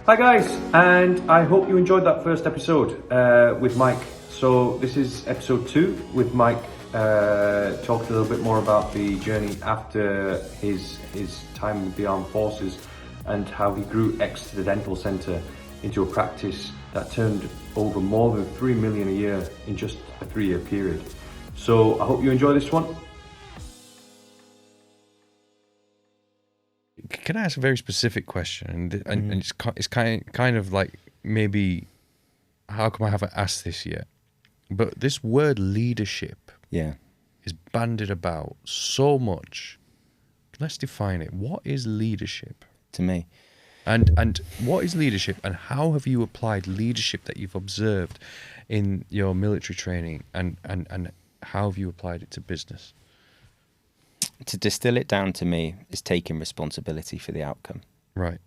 Hi guys, and I hope you enjoyed that first episode with Mike. So this is episode 2 with Mike talking a little bit more about the journey after his time with the armed forces and how he grew Exeter Dental Centre into a practice that turned over more than 3 million a year in just a 3-year period. So I hope you enjoy this one. Can I ask a very specific question? And it's kind of like, maybe, how come I haven't asked this yet? But this word leadership is bandied about so much. Let's define it. What is leadership? To me. And what is leadership, and how have you applied leadership that you've observed in your military training, and how have you applied it to business? To distill it down to me is taking responsibility for the outcome. Right.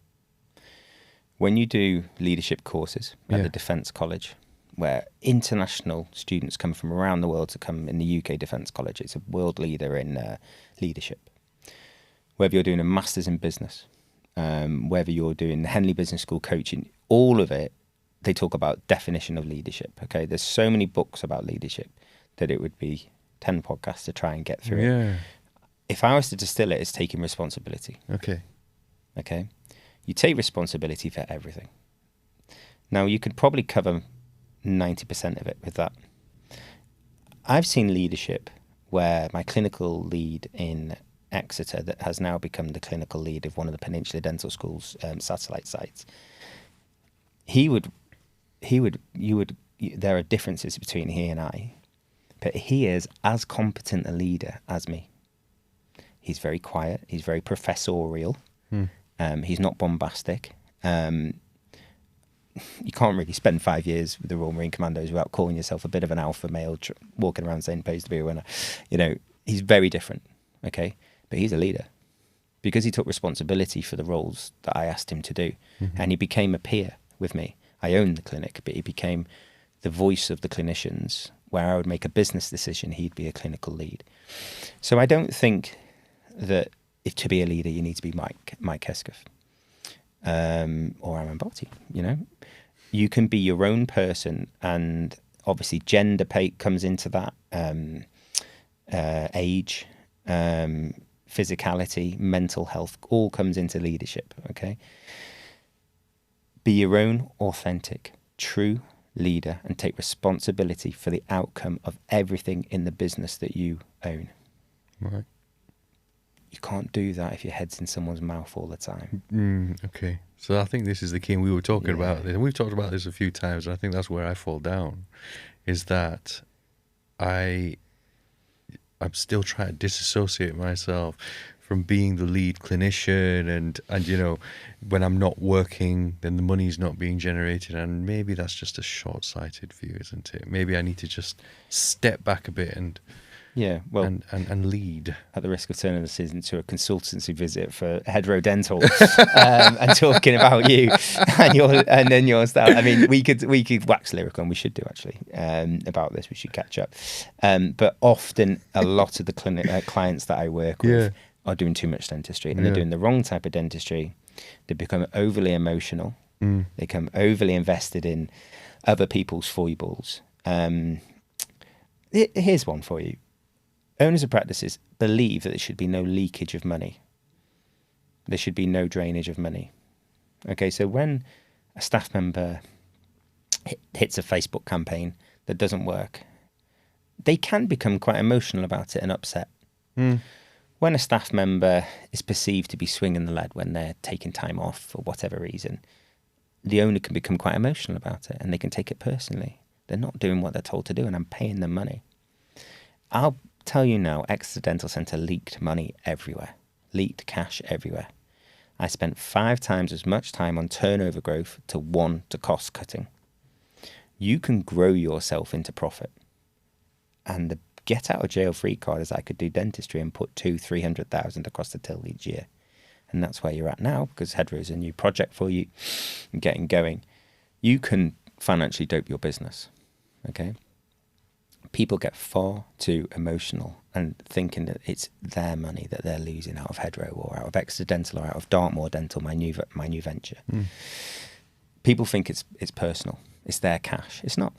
When you do leadership courses at the Defence College, where international students come from around the world to come in the UK Defence College, it's a world leader in leadership. Whether you're doing a master's in business, whether you're doing the Henley Business School coaching, all of it, they talk about definition of leadership. Okay, there's so many books about leadership that it would be 10 podcasts to try and get through it. If I was to distill it, it's taking responsibility. Okay. You take responsibility for everything. Now, you could probably cover 90% of it with that. I've seen leadership where my clinical lead in Exeter, that has now become the clinical lead of one of the Peninsula Dental School's satellite sites, there are differences between he and I, but he is as competent a leader as me. He's very quiet. He's very professorial. He's not bombastic. You can't really spend 5 years with the Royal Marine Commandos without calling yourself a bit of an alpha male, walking around saying pays to be a winner. He's very different, okay? But he's a leader because he took responsibility for the roles that I asked him to do. And he became a peer with me. I owned the clinic, but he became the voice of the clinicians. Where I would make a business decision, he'd be a clinical lead. So I don't think that if to be a leader, you need to be Mike Hesketh or Aman Bhatti. You can be your own person, and obviously gender pay comes into that, age, physicality, mental health, all comes into leadership. Okay, be your own authentic, true leader and take responsibility for the outcome of everything in the business that you own. Right. You can't do that if your head's in someone's mouth all the time. Okay. So I think this is the key. And we were talking about this, and we've talked about this a few times, and I think that's where I fall down, is that I'm still trying to disassociate myself from being the lead clinician, and when I'm not working, then the money's not being generated, and maybe that's just a short-sighted view, isn't it? Maybe I need to just step back a bit and lead. At the risk of turning this into a consultancy visit for Exeter Dental and talking about you and then your style. I mean, we could wax lyrical, and we should do actually about this. We should catch up. But often, a lot of the clients that I work with are doing too much dentistry, and they're doing the wrong type of dentistry. They become overly emotional. They become overly invested in other people's foibles. Here's one for you. Owners of practices believe that there should be no leakage of money. There should be no drainage of money. Okay, so when a staff member hits a Facebook campaign that doesn't work, they can become quite emotional about it and upset. When a staff member is perceived to be swinging the lead when they're taking time off for whatever reason, the owner can become quite emotional about it, and they can take it personally. They're not doing what they're told to do, and I'm paying them money. I'll tell you now, Exeter Dental Centre leaked money everywhere, leaked cash everywhere. I spent 5 times as much time on turnover growth to cost cutting. You can grow yourself into profit. And the get out of jail free card is I could do dentistry and put 200,000-300,000 across the till each year. And that's where you're at now, because Hedro is a new project for you and getting going. You can financially dope your business. Okay? People get far too emotional and thinking that it's their money that they're losing out of Hedro or out of Exeter Dental or out of Dartmoor Dental, my new venture. people think it's personal. It's their cash. It's not.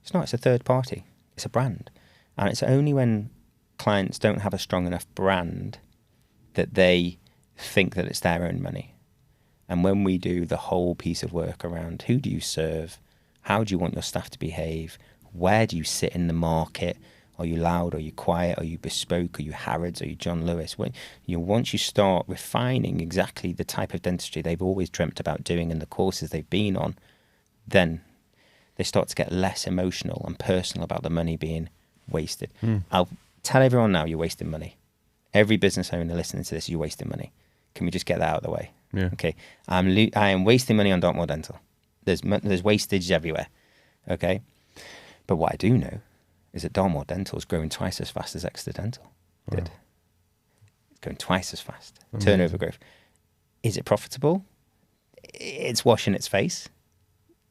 It's not. It's a third party. It's a brand. And it's only when clients don't have a strong enough brand that they think that it's their own money. And when we do the whole piece of work around who do you serve, how do you want your staff to behave, where do you sit in the market, are you loud, are you quiet, are you bespoke, are you Harrods, are you John Lewis? Once you start refining exactly the type of dentistry they've always dreamt about doing and the courses they've been on, then they start to get less emotional and personal about the money being wasted. I'll tell everyone now, you're wasting money. Every business owner listening to this, you're wasting money. Can we just get that out of the way? Yeah. Okay. I am wasting money on Dartmoor Dental. There's wastage everywhere. Okay. But what I do know is that Dartmoor Dental is growing twice as fast as Exeter Dental did. Wow. It's going twice as fast. Amazing. Turnover growth. Is it profitable? It's washing its face.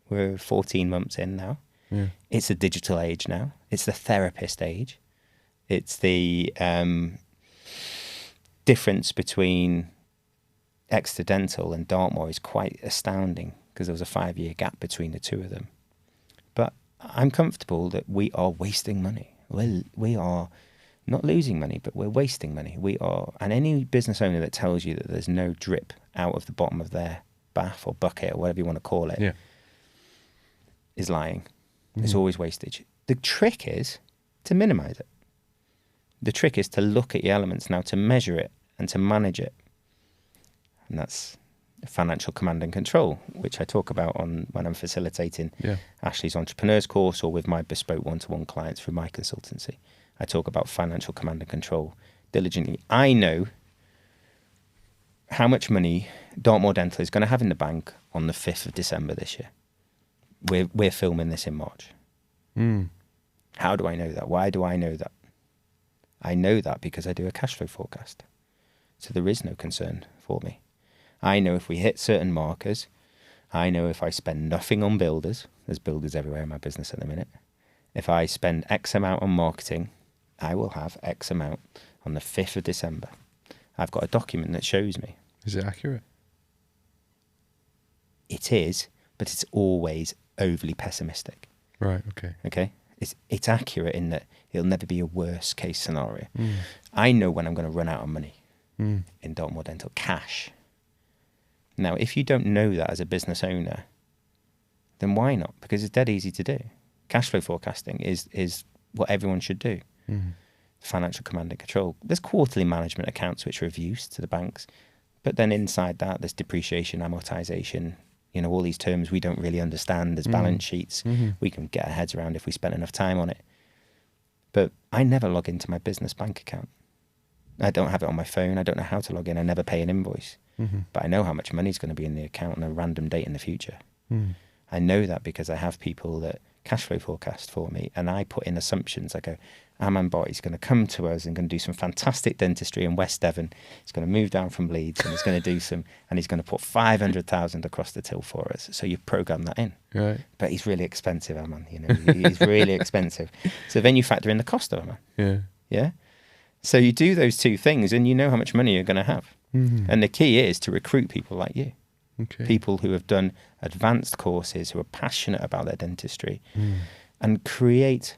We're 14 months in now. Yeah. It's a digital age now. It's the therapist age. It's the difference between Exeter Dental and Dartmoor is quite astounding because there was a 5-year gap between the two of them. But I'm comfortable that we are wasting money. We are not losing money, but we're wasting money. We are, and any business owner that tells you that there's no drip out of the bottom of their bath or bucket or whatever you want to call it, is lying. It's always wastage. The trick is to minimize it. The trick is to look at your elements now, to measure it and to manage it. And that's financial command and control, which I talk about when I'm facilitating Ashley's entrepreneurs course or with my bespoke one-to-one clients through my consultancy. I talk about financial command and control diligently. I know how much money Dartmoor Dental is going to have in the bank on the 5th of December this year. We're filming this in March. How do I know that? Why do I know that? I know that because I do a cash flow forecast. So there is no concern for me. I know if we hit certain markers, I know if I spend nothing on builders, there's builders everywhere in my business at the minute. If I spend X amount on marketing, I will have X amount on the 5th of December. I've got a document that shows me. Is it accurate? It is, but it's always overly pessimistic. Right, okay. Okay? It's accurate in that it'll never be a worst case scenario. I know when I'm going to run out of money in Dartmoor Dental, cash. Now, if you don't know that as a business owner, then why not? Because it's dead easy to do. Cash flow forecasting is what everyone should do. Financial command and control. There's quarterly management accounts which are of use to the banks, but then inside that there's depreciation, amortization, all these terms we don't really understand. There's balance sheets. We can get our heads around if we spend enough time on it. But I never log into my business bank account. I don't have it on my phone. I don't know how to log in. I never pay an invoice. But I know how much money is going to be in the account on a random date in the future. I know that because I have people that cash flow forecast for me, and I put in assumptions. I go, Aman Bot is going to come to us and going to do some fantastic dentistry in West Devon. He's going to move down from Leeds and he's going to do and he's going to put 500,000 across the till for us. So you program that in. Right. But he's really expensive, Aman. He's really expensive. So then you factor in the cost of Aman. Yeah. Yeah. So you do those two things and you know how much money you're going to have. And the key is to recruit people like you. Okay. People who have done advanced courses, who are passionate about their dentistry and create...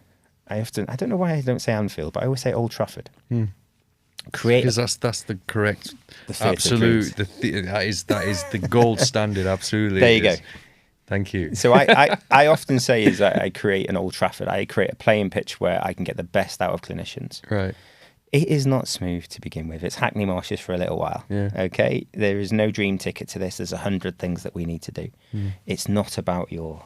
I don't know why I don't say Anfield, but I always say Old Trafford. Because that's the correct, absolute. That is the gold standard. Absolutely. There you go. Thank you. So I often say is that I create an Old Trafford. I create a playing pitch where I can get the best out of clinicians. Right. It is not smooth to begin with. It's Hackney Marshes for a little while. Yeah. Okay. There is no dream ticket to this. There's 100 things that we need to do. It's not about your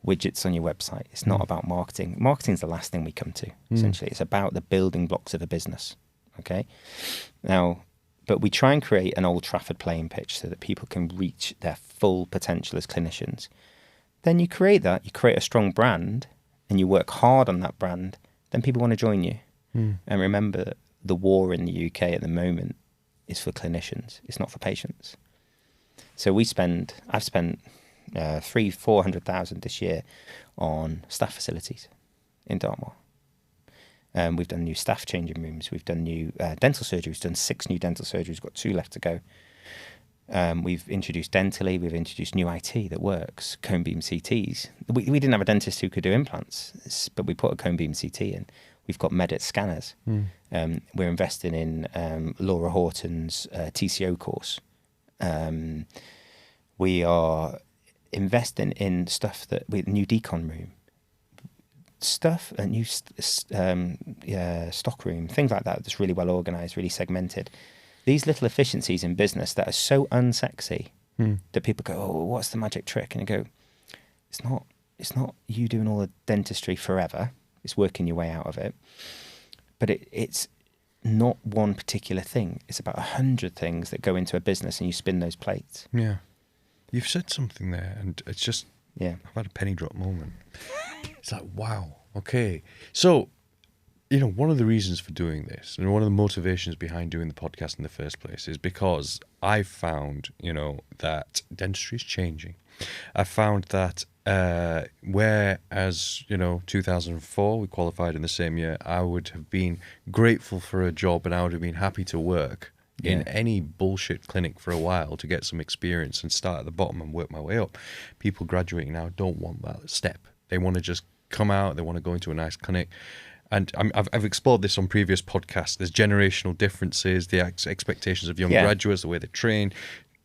widgets on your website. It's not about marketing. Marketing's the last thing we come to, essentially. It's about the building blocks of a business, okay? Now, but we try and create an Old Trafford playing pitch so that people can reach their full potential as clinicians. Then you create that, you create a strong brand, and you work hard on that brand, then people want to join you. And remember that the war in the UK at the moment is for clinicians. It's not for patients. So I've spent 300,000-400,000 this year on staff facilities in Dartmoor. We've done new staff changing rooms. We've done new dental surgery. We've done 6 new dental surgeries. We've got 2 left to go. We've introduced dentally, we've introduced new IT that works, cone beam CTs. We didn't have a dentist who could do implants, but we put a cone beam CT in. We've got Medit scanners. We're investing in Laura Horton's TCO course. We are investing in stuff with new decon room, stuff, a new stock room, things like that that's really well organised, really segmented. These little efficiencies in business that are so unsexy that people go, oh, what's the magic trick? And you go, it's not you doing all the dentistry forever. It's working your way out of it. But it's not one particular thing. It's about 100 things that go into a business and you spin those plates. Yeah. You've said something there and it's just, Yeah. I've had a penny drop moment. It's like, wow, okay. So, you know, one of the reasons for doing this and one of the motivations behind doing the podcast in the first place is because I've found, you know, that dentistry is changing. I found that whereas, you know, 2004, we qualified in the same year, I would have been grateful for a job and I would have been happy to work in any bullshit clinic for a while to get some experience and start at the bottom and work my way up. People graduating now don't want that step. They want to just come out, they want to go into a nice clinic. And I've explored this on previous podcasts. There's generational differences, the expectations of young graduates, the way they train,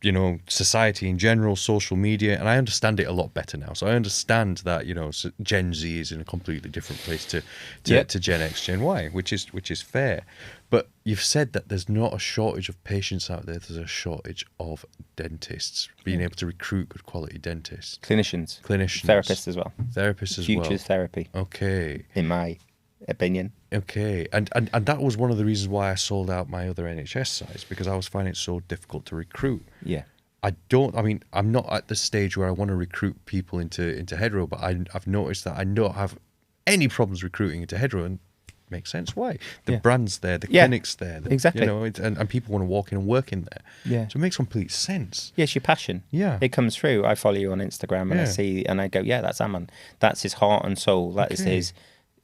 you know, society in general, social media, and I understand it a lot better now. So I understand that, you know, Gen Z is in a completely different place to Gen X, Gen Y, which is fair. But you've said that there's not a shortage of patients out there. There's a shortage of dentists, being able to recruit good quality dentists. Clinicians. Therapists as well. Futures therapy. Okay. In my opinion. Okay. And that was one of the reasons why I sold out my other NHS sites, because I was finding it so difficult to recruit. Yeah. I'm not at the stage where I want to recruit people into Hedgerow, but I've noticed that I don't have any problems recruiting into Hedgerow, and it makes sense why. The brand's there, the clinic's there. Exactly. You know, and people want to walk in and work in there. Yeah. So it makes complete sense. Yeah, it's your passion. Yeah. It comes through. I follow you on Instagram and I see, and I go, yeah, that's Aman. That's his heart and soul. That is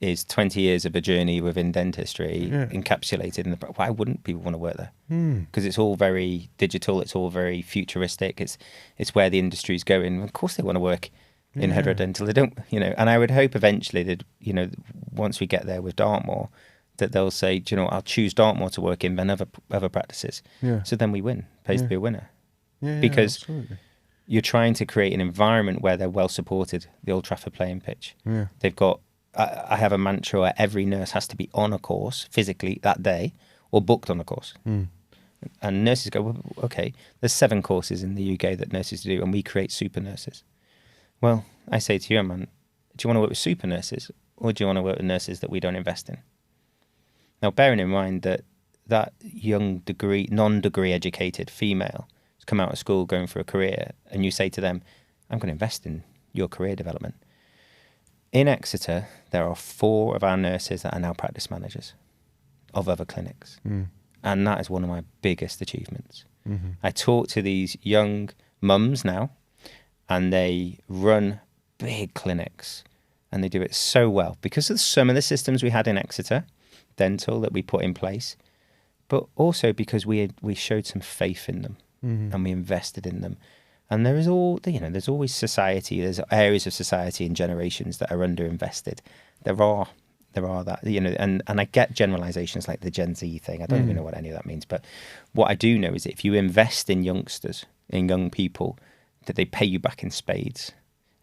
his 20 years of a journey within dentistry encapsulated in the... Why wouldn't people want to work there? Because it's all very digital, it's all very futuristic, it's where the industry's going. Of course they want to work in Exeter Dental. They don't, you know, and I would hope eventually that, you know, once we get there with Dartmoor, that they'll say, do you know, I'll choose Dartmoor to work in than other practices. Yeah. So then we win. Pays to be a winner. Yeah, because absolutely. You're trying to create an environment where they're well supported, the Old Trafford playing pitch. Yeah. They've got... I have a mantra where every nurse has to be on a course physically that day or booked on a course. And nurses go, well, okay, there's 7 courses in the UK that nurses do, and we create super nurses. Well, I say to you, man, do you want to work with super nurses, or do you want to work with nurses that we don't invest in? Now, bearing in mind that young non-degree educated female has come out of school going for a career, and you say to them, I'm going to invest in your career development. In Exeter, there are 4 of our nurses that are now practice managers of other clinics. And that is one of my biggest achievements. I talk to these young mums now, and they run big clinics, and they do it so well because of some of the systems we had in Exeter Dental that we put in place, but also because we showed some faith in them and we invested in them. And there is there's always society, there's areas of society and generations that are underinvested. There are that, you know, and I get generalizations like the Gen Z thing. I don't even know what any of that means. But what I do know is that if you invest in youngsters, in young people, that they pay you back in spades.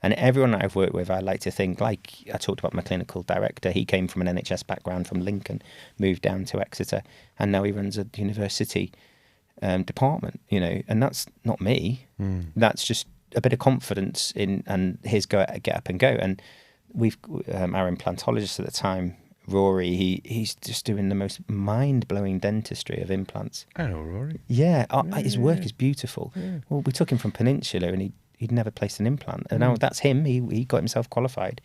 And everyone that I've worked with, I like to think, like I talked about my clinical director, he came from an NHS background from Lincoln, moved down to Exeter, and now he runs a university department, you know, and that's not me. That's just a bit of confidence in and his get up and go. And we've our implantologist at the time, Rory, he's just doing the most mind-blowing dentistry of implants. I know Rory. Yeah, his work is beautiful. Yeah. Well, we took him from Peninsula and he'd never placed an implant, and now that's him. He got himself qualified.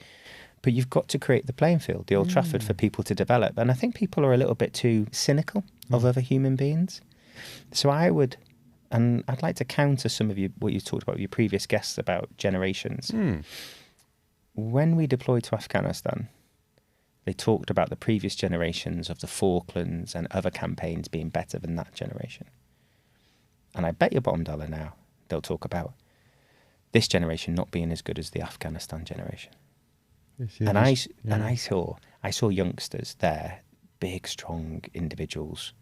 But you've got to create the playing field, the Old Trafford, for people to develop. And I think people are a little bit too cynical of other human beings. So I'd like to counter some of what you talked about with your previous guests about generations. When we deployed to Afghanistan, they talked about the previous generations of the Falklands and other campaigns being better than that generation. And I bet your bottom dollar now they'll talk about this generation not being as good as the Afghanistan generation. And I saw youngsters there, big, strong individuals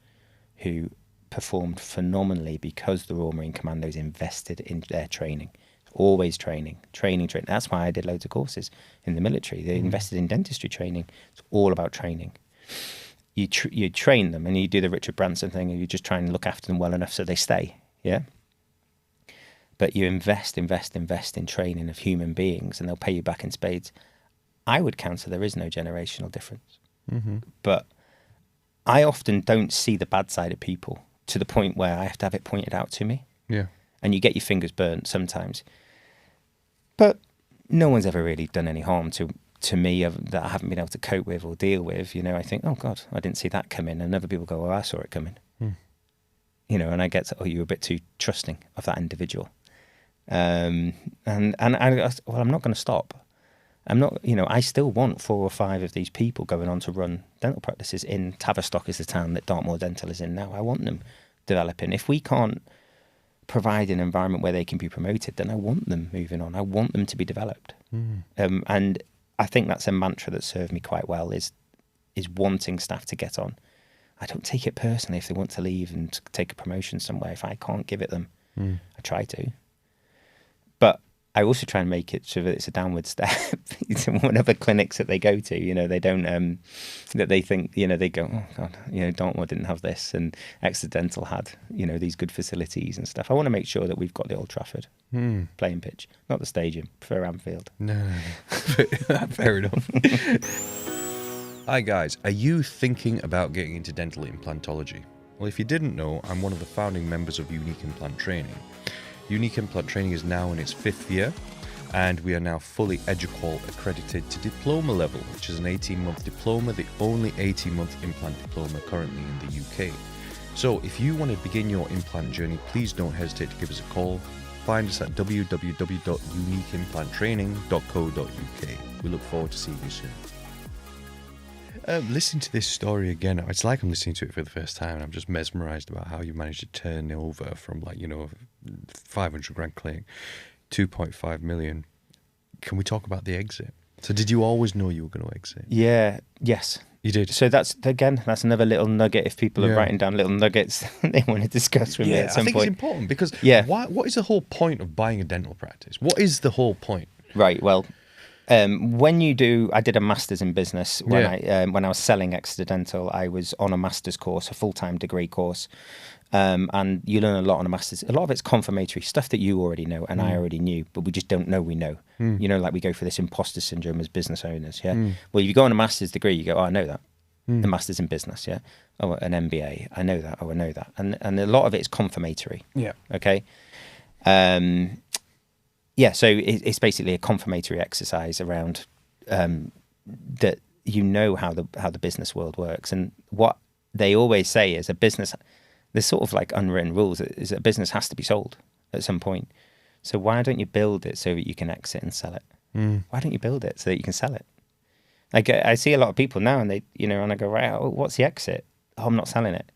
who performed phenomenally because the Royal Marine Commandos invested in their training. Always training. That's why I did loads of courses in the military. They invested in dentistry training. It's all about training. You train them, and you do the Richard Branson thing, and you just try and look after them well enough so they stay. Yeah. But you invest in training of human beings, and they'll pay you back in spades. I would counter there is no generational difference. But I often don't see the bad side of people to the point where I have to have it pointed out to me. Yeah. And you get your fingers burnt sometimes. But no one's ever really done any harm to me that I haven't been able to cope with or deal with. You know, I think, oh God, I didn't see that coming. And other people go, oh, I saw it coming. You know, and I get to, oh, you're a bit too trusting of that individual. And well, I'm not going to stop. I'm not, you know, I still want 4 or 5 of these people going on to run dental practices in Tavistock, is the town that Dartmoor Dental is in now. I want them developing. If we can't provide an environment where they can be promoted, then I want them moving on. I want them to be developed. And I think that's a mantra that served me quite well, is wanting staff to get on. I don't take it personally if they want to leave and take a promotion somewhere. If I can't give it them, I try to. But I also try and make it so that it's a downward step. Whatever clinics that they go to, you know, they don't, that they think, you know, they go, oh God, you know, Dartmoor didn't have this, and Exeter Dental had, you know, these good facilities and stuff. I want to make sure that we've got the Old Trafford playing pitch, not the stadium, prefer Anfield. No. Fair enough. Hi guys, are you thinking about getting into dental implantology? Well, if you didn't know, I'm one of the founding members of Unique Implant Training. Unique Implant Training is now in its 5th year, and we are now fully EduQual accredited to diploma level, which is an 18-month diploma, the only 18-month implant diploma currently in the UK. So if you want to begin your implant journey, please don't hesitate to give us a call. Find us at www.uniqueimplantraining.co.uk. We look forward to seeing you soon. Listen to this story again. It's like I'm listening to it for the first time, and I'm just mesmerised about how you managed to turn over from, like, you know, 500 grand clinic, 2.5 million. Can we talk about the exit? So did you always know you were going to exit? Yes. You did? So that's another little nugget. If people are writing down little nuggets they want to discuss with me at some point. I think it's important because what is the whole point of buying a dental practice? What is the whole point? Right, well, when you do, I did a master's in business when I was selling Exeter Dental. I was on a master's course, a full-time degree course, and you learn a lot on a master's. A lot of it's confirmatory stuff that you already know and I already knew, but we just don't know we know. You know, like we go for this imposter syndrome as business owners. Yeah. Well, if you go on a master's degree, you go, oh, I know that. The master's in business. Yeah. Oh, an MBA. I know that. Oh, I know that. And a lot of it is confirmatory. Yeah. Okay. Yeah, so it's basically a confirmatory exercise around that you know how the business world works. And what they always say is a business, there's sort of like unwritten rules, is that a business has to be sold at some point. So why don't you build it so that you can exit and sell it? Why don't you build it so that you can sell it? Like I see a lot of people now, and they, you know, and I go, right, what's the exit? Oh, I'm not selling it.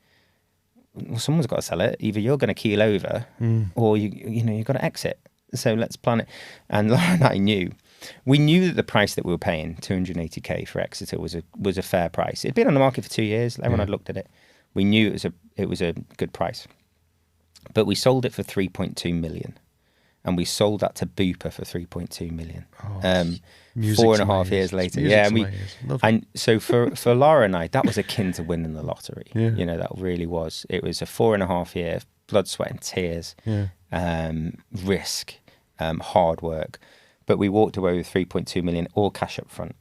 Well, someone's got to sell it. Either you're going to keel over, or you've got to exit. So let's plan it. And Lara and I we knew that the price that we were paying, 280k for Exeter, was a fair price. It'd been on the market for 2 years. Everyone had looked at it. We knew it was a good price. But we sold it for 3.2 million. And we sold that to Bupa for 3.2 million. 4.5 years later. And so for Lara and I, that was akin to winning the lottery. You know, that really was. It was a 4.5 year, blood, sweat and tears, risk, hard work. But we walked away with 3.2 million, all cash up front.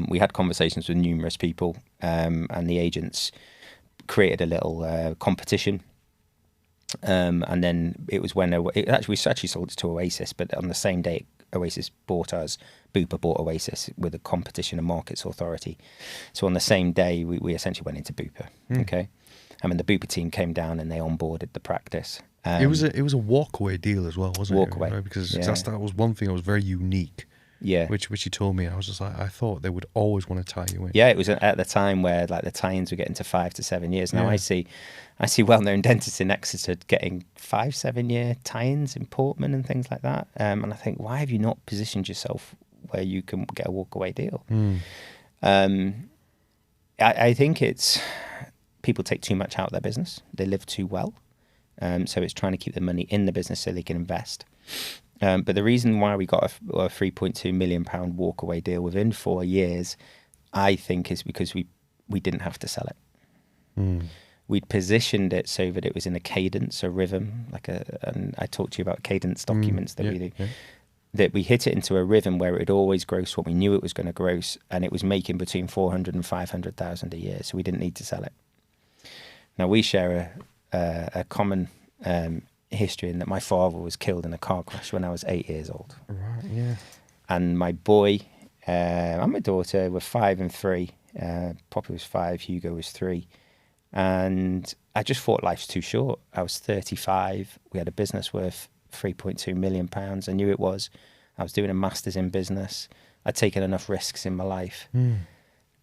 We had conversations with numerous people, and the agents created a little competition. And then it was when we actually sold it to Oasis, but on the same day Oasis bought us, Bupa bought Oasis with a competition and markets authority. So on the same day we essentially went into Bupa. Okay, I mean the Bupa team came down and they onboarded the practice. It was a walkaway deal as well, wasn't it? Walkaway, right? Because that was one thing that was very unique Yeah. Which he told me, I was just like, I thought they would always want to tie you in. Yeah, it was at the time where like the tie-ins were getting to 5 to 7 years. Now Yeah. I see well-known dentists in Exeter getting 5-7 year tie-ins in Portman and things like that. And I think, why have you not positioned yourself where you can get a walk-away deal? I think it's people take too much out of their business. They live too well. So it's trying to keep the money in the business so they can invest. But the reason why we got a £3.2 million walk-away deal within 4 years, I think, is because we didn't have to sell it. We'd positioned it so that it was in a cadence, a rhythm, and I talked to you about cadence documents that we do. Yeah. That we hit it into a rhythm where it would always gross what we knew it was going to gross, and it was making between 400 and 500,000 a year, so we didn't need to sell it. Now we share a common history in that my father was killed in a car crash when I was 8 years old. Right, yeah. And my boy and my daughter were 5 and 3. Poppy was 5, Hugo was 3. And I just thought life's too short. I was 35. We had a business worth £3.2 million. I knew it was. I was doing a master's in business. I'd taken enough risks in my life. And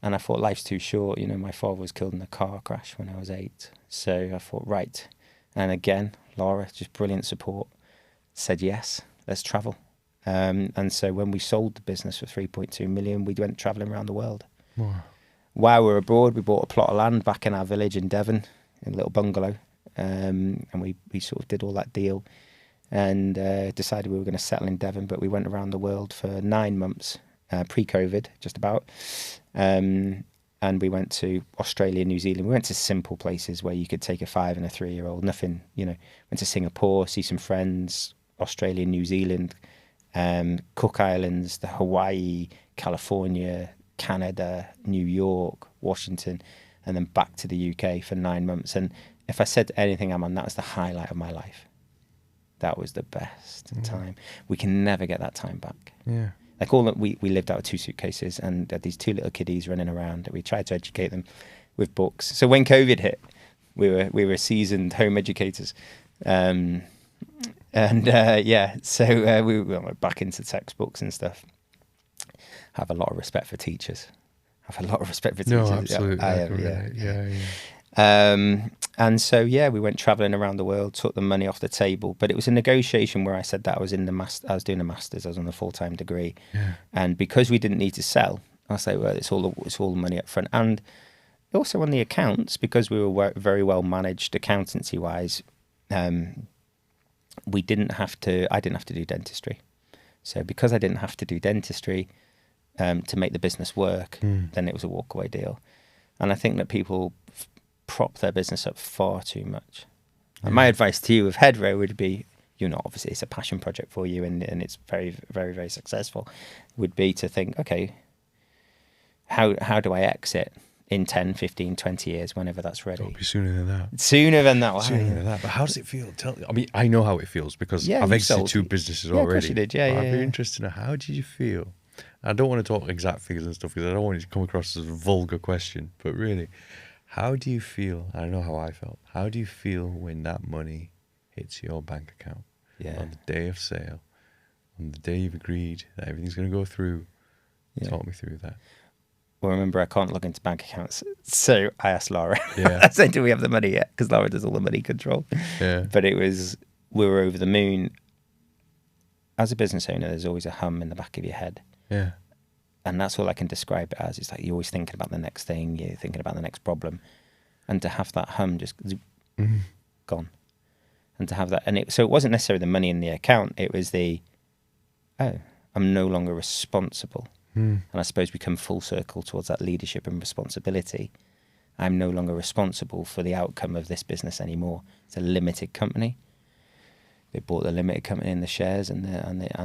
I thought life's too short. You know, my father was killed in a car crash when I was 8. So I thought, right. And again, Lara, just brilliant support, said, yes, let's travel. And so when we sold the business for 3.2 million, we went traveling around the world. Wow. While we were abroad, we bought a plot of land back in our village in Devon, in a little bungalow. And we sort of did all that deal and decided we were going to settle in Devon. But we went around the world for 9 months, pre-COVID, just about. And we went to Australia, New Zealand. We went to simple places where you could take a 5 and a 3-year-old, nothing, you know. Went to Singapore, see some friends, Australia, New Zealand, Cook Islands, the Hawaii, California, Canada, New York, Washington, and then back to the UK for 9 months. And if I said anything, Aman, that was the highlight of my life. That was the best time. We can never get that time back. Yeah. Like all that we lived out of 2 suitcases and had these 2 little kiddies running around. We tried to educate them with books. So when COVID hit, we were seasoned home educators. So we went back into textbooks and stuff. Have a lot of respect for teachers. No, absolutely. And so, we went traveling around the world, took the money off the table. But it was a negotiation where I said that I was doing a master's, I was on a full-time degree. Yeah. And because we didn't need to sell, I was like, well, it's all the money up front. And also on the accounts, because we were very well managed accountancy-wise, I didn't have to do dentistry. So because I didn't have to do dentistry to make the business work, then it was a walkaway deal. And I think that people prop their business up far too much. And my advice to you with Headrow would be, obviously it's a passion project for you and it's very, very, very successful, would be to think, okay, how do I exit in 10, 15, 20 years, whenever that's ready? It'll be sooner than that. Sooner than that. Sooner than that. But how does it feel? I know how it feels because I've exited 2 businesses already. Of course you did. I'd be interested to know, how did you feel? I don't want to talk exact figures and stuff because I don't want it to come across as a vulgar question, but really, how do you feel? I know how I felt. How do you feel when that money hits your bank account on the day of sale, on the day you've agreed that everything's going to go through? Talk me through that. Well, remember, I can't log into bank accounts. So I asked Lara. Yeah. I said, do we have the money yet? Because Lara does all the money control. Yeah. But we were over the moon. As a business owner, there's always a hum in the back of your head. Yeah. And that's all I can describe it as. It's like you're always thinking about the next thing, you're thinking about the next problem. And to have that hum just gone. And to have that, so it wasn't necessarily the money in the account, it was I'm no longer responsible. And I suppose we come full circle towards that leadership and responsibility. I'm no longer responsible for the outcome of this business anymore. It's a limited company. They bought the limited company in the shares and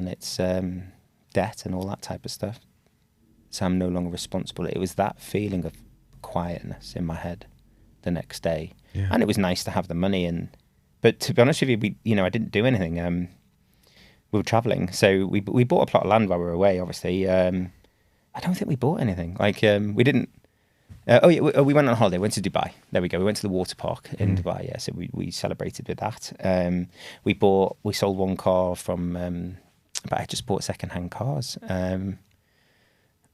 its debt and all that type of stuff. So I'm no longer responsible. It was that feeling of quietness in my head the next day. Yeah. And it was nice to have the money. But to be honest with you, I didn't do anything. We were traveling. So we bought a plot of land while we were away, obviously. I don't think we bought anything. We didn't. We went on holiday. We went to Dubai. There we go. We went to the water park in Dubai. Yeah, so we celebrated with that. We sold 1 car from but I just bought second-hand cars.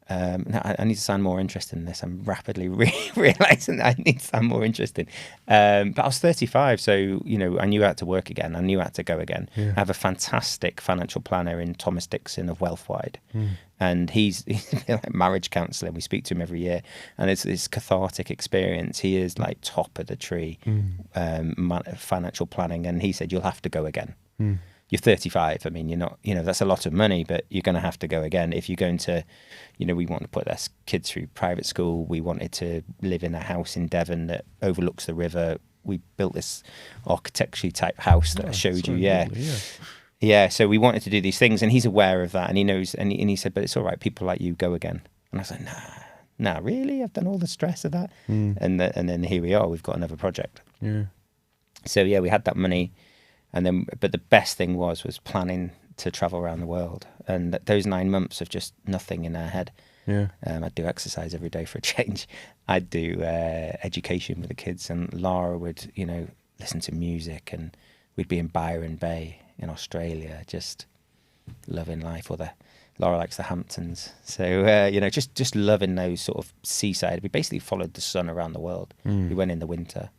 Now I need to sound more interesting in this. I'm rapidly realizing that I need to sound more interesting. But I was 35, so I knew I had to work again. I knew I had to go again. Yeah. I have a fantastic financial planner in Thomas Dixon of Wealthwide, and he's like marriage counselling. We speak to him every year, and it's this cathartic experience. He is like top of the tree, financial planning, and he said you'll have to go again. You're 35. I mean, you're not, that's a lot of money, but you're going to have to go again. If you're going to, we want to put our kids through private school. We wanted to live in a house in Devon that overlooks the river. We built this architecturally type house that I showed you. Lovely, Yeah. So we wanted to do these things, and he's aware of that, and he knows, and he said, but it's all right. People like you go again. And I was like, nah, really? I've done all the stress of that. And then here we are. We've got another project. Yeah. So yeah, we had that money. And then, but the best thing was planning to travel around the world, and those 9 months of just nothing in our head. Yeah. I'd do exercise every day for a change. I'd do education with the kids, and Lara would, listen to music, and we'd be in Byron Bay in Australia, just loving life. Lara likes the Hamptons, so just loving those sort of seaside. We basically followed the sun around the world. We went in the winter.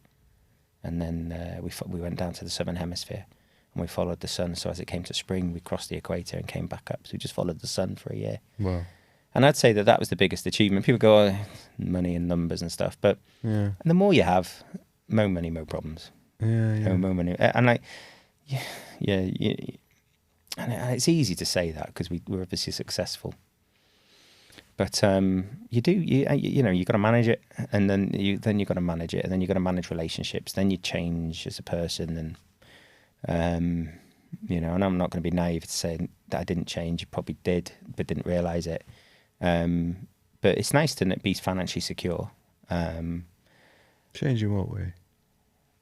And then we went down to the southern hemisphere, and we followed the sun. So as it came to spring, we crossed the equator and came back up. So we just followed the sun for a year. Wow. And I'd say that was the biggest achievement. People go, oh, money and numbers and stuff. But and the more you have, more money, more problems. Yeah. More money. And like, and it's easy to say that because we're obviously successful. But you got to manage it, and then you got to manage it, and then you got to manage relationships. Then you change as a person, and and I'm not going to be naive to say that I didn't change. You probably did, but didn't realize it. But it's nice to be financially secure. Change in what way?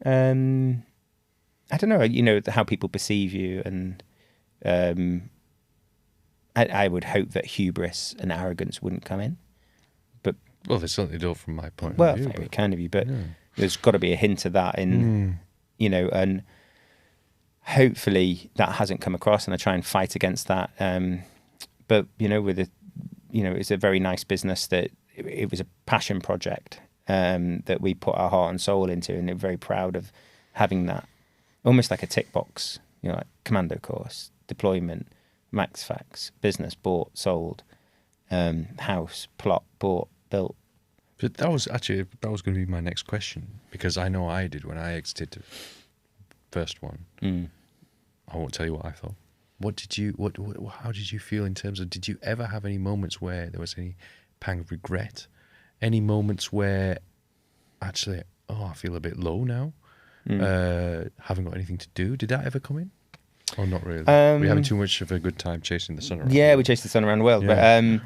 I don't know. How people perceive you, and I would hope that hubris and arrogance wouldn't come in. But They certainly don't from my point well, of view. very kind of you, but there's got to be a hint of that in, and hopefully that hasn't come across, and I try and fight against that. But it's a very nice business that it was a passion project that we put our heart and soul into, and we're very proud of having that, almost like a tick box, like commando course, deployment, max fax, business bought, sold, house, plot, bought, built. But that was going to be my next question, because I know I did when I exited the first one. I won't tell you what I thought. How did you feel in terms of, did you ever have any moments where there was any pang of regret? Any moments where actually, I feel a bit low now, haven't got anything to do? Did that ever come in? Or not really? We're having too much of a good time chasing the sun around. Yeah, we chased the sun around the world. Yeah.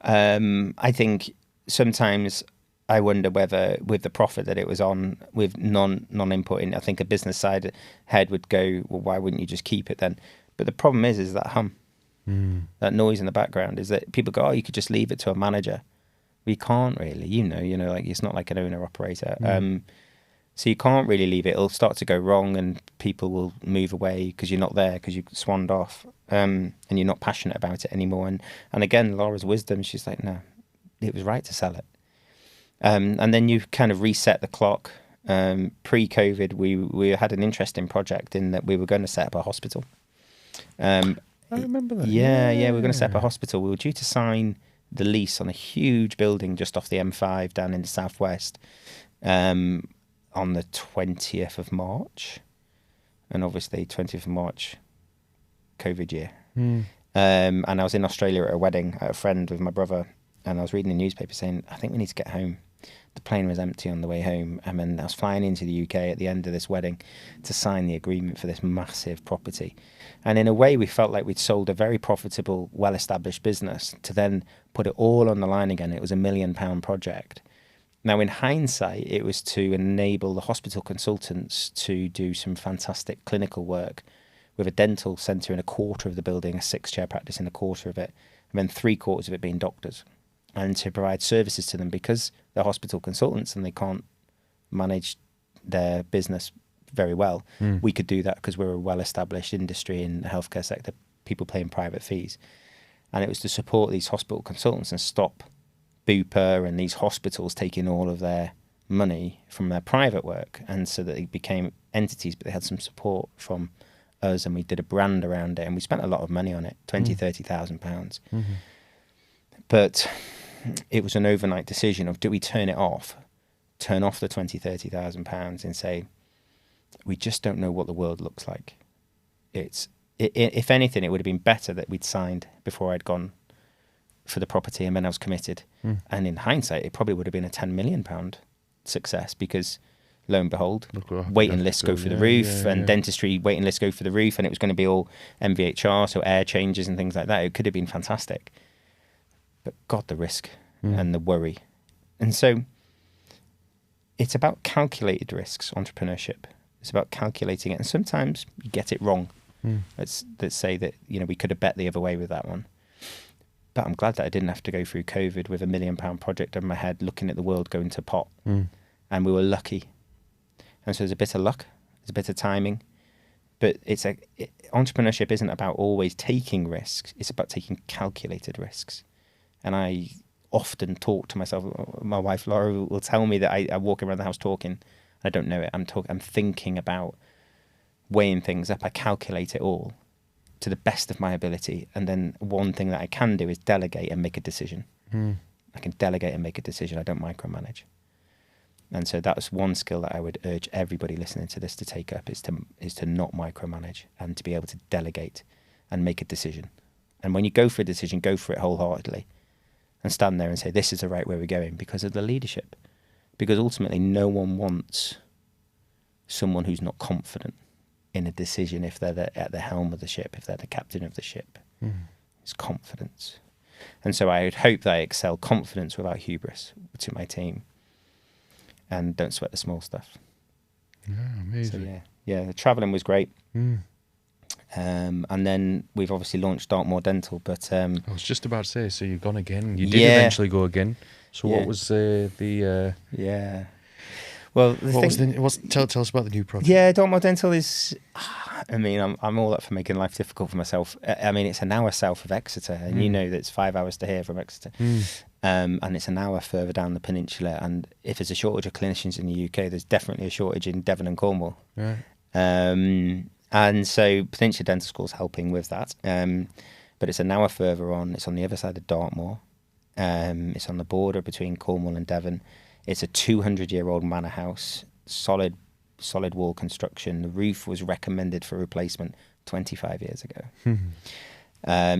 But I think sometimes I wonder whether with the profit that it was on, with non-input in, I think a business side head would go, well, why wouldn't you just keep it then? But the problem is that hum, that noise in the background, is that people go, you could just leave it to a manager. We can't really, like it's not like an owner-operator. So you can't really leave it. It'll start to go wrong, and people will move away because you're not there, because you swanned off, and you're not passionate about it anymore. And again, Laura's wisdom, she's like, no, it was right to sell it. And then you kind of reset the clock. Pre-COVID, we had an interesting project in that we were going to set up a hospital. I remember that. Yeah, we were going to set up a hospital. We were due to sign the lease on a huge building just off the M5 down in the southwest. On the 20th of March, and obviously 20th of March, COVID year. And I was in Australia at a wedding at a friend with my brother, and I was reading the newspaper saying, I think we need to get home. The plane was empty on the way home, and then I was flying into the UK at the end of this wedding to sign the agreement for this massive property. And in a way, we felt like we'd sold a very profitable, well-established business to then put it all on the line again. It was £1 million project. Now, in hindsight, it was to enable the hospital consultants to do some fantastic clinical work with a dental centre in a quarter of the building, a 6-chair practice in a quarter of it, and then 3/4 of it being doctors, and to provide services to them because they're hospital consultants and they can't manage their business very well. We could do that because we're a well-established industry in the healthcare sector people paying private fees. And it was to support these hospital consultants and stop Bupa and these hospitals taking all of their money from their private work, and so that they became entities, but they had some support from us, and we did a brand around it, and we spent a lot of money on it, £30,000. But it was an overnight decision of, do we turn off the £30,000 and say, we just don't know what the world looks like. If anything, it would have been better that we'd signed before I'd gone for the property and then I was committed. And in hindsight, it probably would have been a £10 million success, because lo and behold, waiting lists go through the roof, and dentistry waiting lists go through the roof, and it was going to be all MVHR, so air changes and things like that. It could have been fantastic. But God, the risk and the worry. And so it's about calculated risks, entrepreneurship. It's about calculating it. And sometimes you get it wrong. Let's say that, we could have bet the other way with that one. But I'm glad that I didn't have to go through COVID with £1 million project over my head, looking at the world going to pot. And we were lucky. And so there's a bit of luck, there's a bit of timing. But entrepreneurship isn't about always taking risks. It's about taking calculated risks. And I often talk to myself. My wife Lara will tell me that I walk around the house talking. I don't know it. I'm thinking about weighing things up. I calculate it all to the best of my ability. And then one thing that I can do is delegate and make a decision. I can delegate and make a decision. I don't micromanage. And so that's one skill that I would urge everybody listening to this to take up, is to not micromanage and to be able to delegate and make a decision. And when you go for a decision, go for it wholeheartedly and stand there and say, this is the right way we're going, because of the leadership. Because ultimately no one wants someone who's not confident in a decision if they're at the helm of the ship, if they're the captain of the ship. It's confidence. And so I would hope that I excel confidence without hubris to my team, and don't sweat the small stuff. Amazing. So the travelling was great. And then we've obviously launched Dartmoor Dental, but I was just about to say, so you've gone again. You did eventually go again. So what was Well, tell us about the new project. Yeah, Dartmoor Dental is. I'm all up for making life difficult for myself. It's an hour south of Exeter, and you know that it's 5 hours to here from Exeter, and it's an hour further down the peninsula. And if there's a shortage of clinicians in the UK, there's definitely a shortage in Devon and Cornwall. Right. And so Peninsula Dental School's helping with that. But it's an hour further on. It's on the other side of Dartmoor. It's on the border between Cornwall and Devon. It's a 200-year-old manor house, solid wall construction. The roof was recommended for replacement 25 years ago.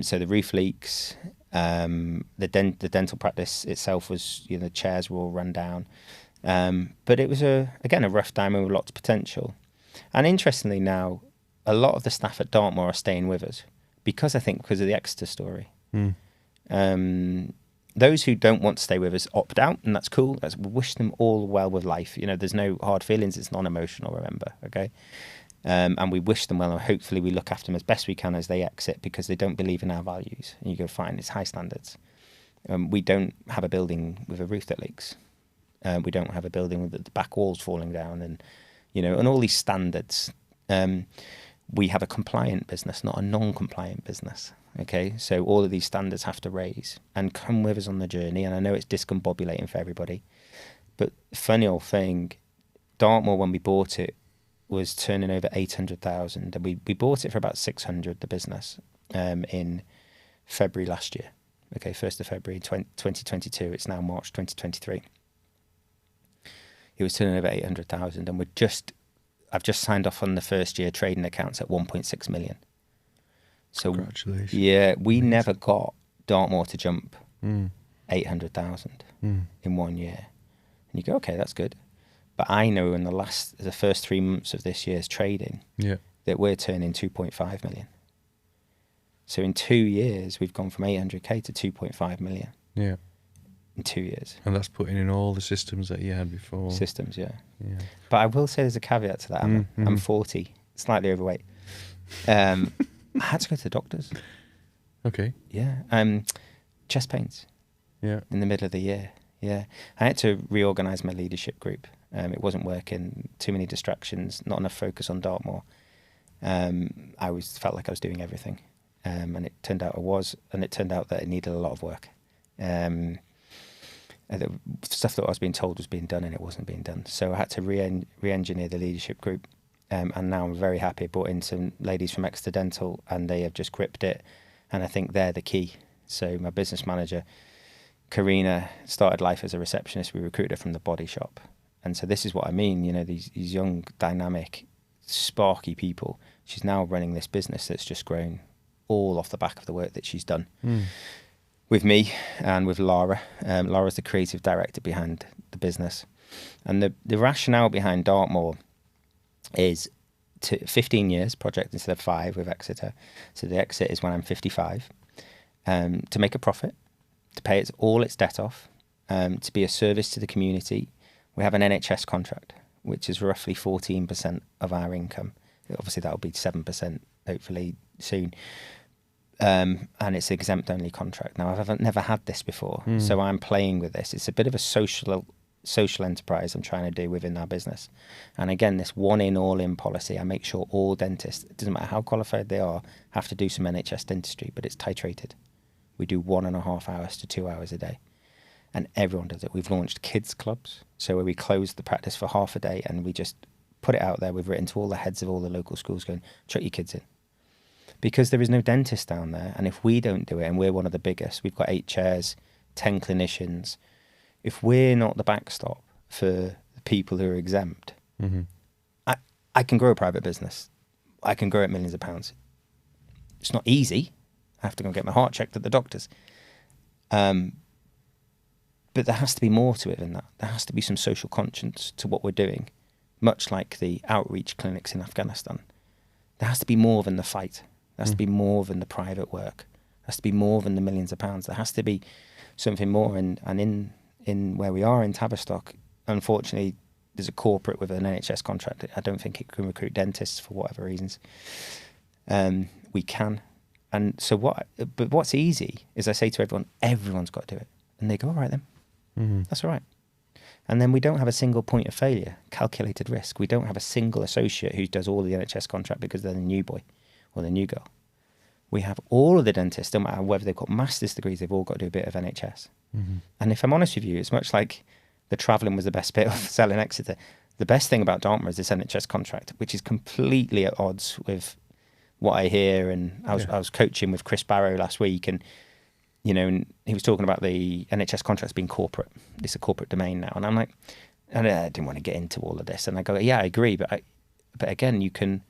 So the roof leaks. The dental practice itself was, the chairs were all run down. But it was a rough time with lots of potential. And interestingly now, a lot of the staff at Dartmoor are staying with us because of the Exeter story. Those who don't want to stay with us opt out, and that's cool. We wish them all well with life. There's no hard feelings. It's non-emotional, remember, okay? And we wish them well, and hopefully we look after them as best we can as they exit, because they don't believe in our values. And you go, fine, it's high standards. We don't have a building with a roof that leaks. We don't have a building with the back walls falling down, and and all these standards. We have a compliant business, not a non-compliant business. Okay, so all of these standards have to raise and come with us on the journey. And I know it's discombobulating for everybody, but funny old thing, Dartmoor, when we bought it, was turning over 800,000, and we bought it for about 600, the business, in February last year. Okay, 1st of February 2022. It's now March 2023. It was turning over 800,000, and I've just signed off on the first year trading accounts at 1.6 million. So congratulations. Yeah, we never got Dartmoor to jump 800,000 in 1 year. And you go, okay, that's good. But I know in the first 3 months of this year's trading that we're turning 2.5 million. So in 2 years, we've gone from 800k to 2.5 million. Yeah. In 2 years. And that's putting in all the systems that you had before. Systems, yeah. But I will say there's a caveat to that. I'm 40, slightly overweight. I had to go to the doctors. Okay. Yeah. Chest pains. Yeah. In the middle of the year. Yeah. I had to reorganise my leadership group. It wasn't working. Too many distractions. Not enough focus on Dartmoor. I always felt like I was doing everything. and it turned out that it needed a lot of work. And the stuff that I was being told was being done, and it wasn't being done. So I had to re-engineer the leadership group, and now I'm very happy. I brought in some ladies from Exeter Dental, and they have just gripped it, and I think they're the key. So my business manager, Karina, started life as a receptionist. We recruited her from the body shop. And so this is what I mean, you know, these young, dynamic, sparky people. She's now running this business that's just grown all off the back of the work that she's done with me and with Lara. Lara's the creative director behind the business. And the rationale behind Dartmoor is 15 years project instead of 5 with Exeter. So the exit is when I'm 55, to make a profit, to pay all its debt off, to be a service to the community. We have an NHS contract, which is roughly 14% of our income. Obviously, that will be 7%, hopefully soon. And it's an exempt-only contract. Now, I've never had this before, so I'm playing with this. It's a bit of a social enterprise I'm trying to do within our business. And again, this one-in, all-in policy, I make sure all dentists, it doesn't matter how qualified they are, have to do some NHS dentistry, but it's titrated. We do 1.5 hours to 2 hours a day. And everyone does it. We've launched kids clubs, so where we close the practice for half a day and we just put it out there. We've written to all the heads of all the local schools going, chuck your kids in. Because there is no dentist down there, and if we don't do it, and we're one of the biggest, we've got 8 chairs, 10 clinicians, if we're not the backstop for the people who are exempt, I can grow a private business. I can grow it millions of pounds. It's not easy. I have to go and get my heart checked at the doctor's. But there has to be more to it than that. There has to be some social conscience to what we're doing, much like the outreach clinics in Afghanistan. There has to be more than the fight. There has to be more than the private work. There has to be more than the millions of pounds. There has to be something more. And in where we are in Tavistock, unfortunately, there's a corporate with an NHS contract. I don't think it can recruit dentists for whatever reasons. We can. And so but what's easy is I say to everyone, everyone's got to do it. And they go, all right then. That's all right. And then we don't have a single point of failure, calculated risk. We don't have a single associate who does all the NHS contract because they're the new boy or the new girl. We have all of the dentists, no matter whether they've got master's degrees, they've all got to do a bit of NHS. And if I'm honest with you, it's much like the travelling was the best bit of selling Exeter. The best thing about Dartmoor is this NHS contract, which is completely at odds with what I hear. And I was coaching with Chris Barrow last week, and you know, and he was talking about the NHS contracts being corporate. It's a corporate domain now. And I'm like, I didn't want to get into all of this. And I go, yeah, I agree. But again, you can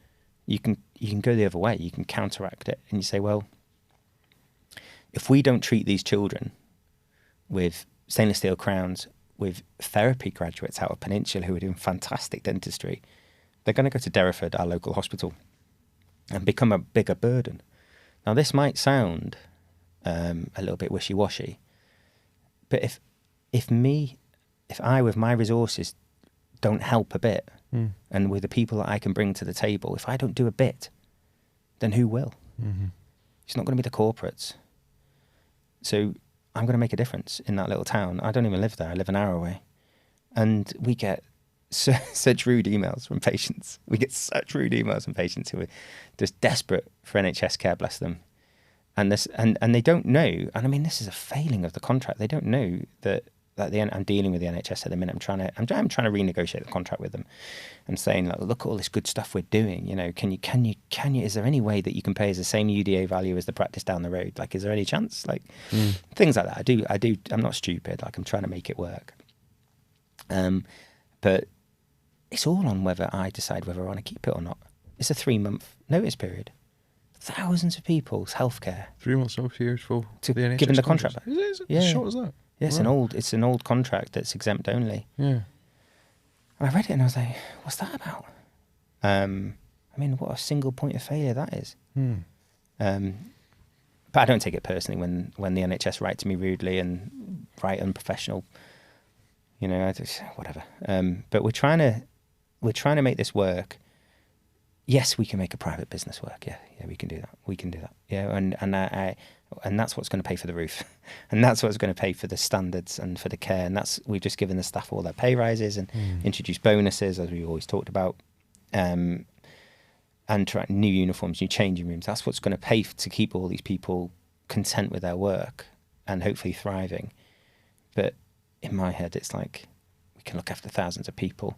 go the other way. You can counteract it. And you say, well, if we don't treat these children with stainless steel crowns, with therapy graduates out of Peninsula who are doing fantastic dentistry, they're going to go to Derriford, our local hospital, and become a bigger burden. Now, this might sound a little bit wishy-washy, but if I with my resources don't help a bit, and with the people that I can bring to the table, if I don't do a bit, then who will? It's not going to be the corporates. So I'm going to make a difference in that little town. I don't even live there. I live an hour away, and we get such rude emails from patients. We get such rude emails from patients who are just desperate for NHS care, bless them. And they don't know, and I mean, this is a failing of the contract. They don't know that I'm dealing with the NHS at the minute. I'm trying to renegotiate the contract with them, and saying, like, look at all this good stuff we're doing. You know, can you? Is there any way that you can pay us the same UDA value as the practice down the road? Like, is there any chance? Like, things like that. I do. I'm not stupid. Like, I'm trying to make it work. But it's all on whether I decide whether I want to keep it or not. It's a 3-month notice period. Thousands of people's healthcare. 3 months notice period for to the NHS given the contract back. Is it as short as that? Yeah, it's right. It's an old contract that's exempt only. Yeah. And I read it and I was like, what's that about? I mean, what a single point of failure that is. But I don't take it personally when the NHS write to me rudely and write unprofessional. You know, I just whatever. But we're trying to make this work. Yes, we can make a private business work. Yeah, we can do that. We can do that. Yeah, and that's what's going to pay for the roof, and that's what's going to pay for the standards and for the care. And we've just given the staff all their pay rises and introduced bonuses, as we always talked about. And and try new uniforms, new changing rooms. That's what's going to pay to keep all these people content with their work and hopefully thriving. But in my head, it's like we can look after thousands of people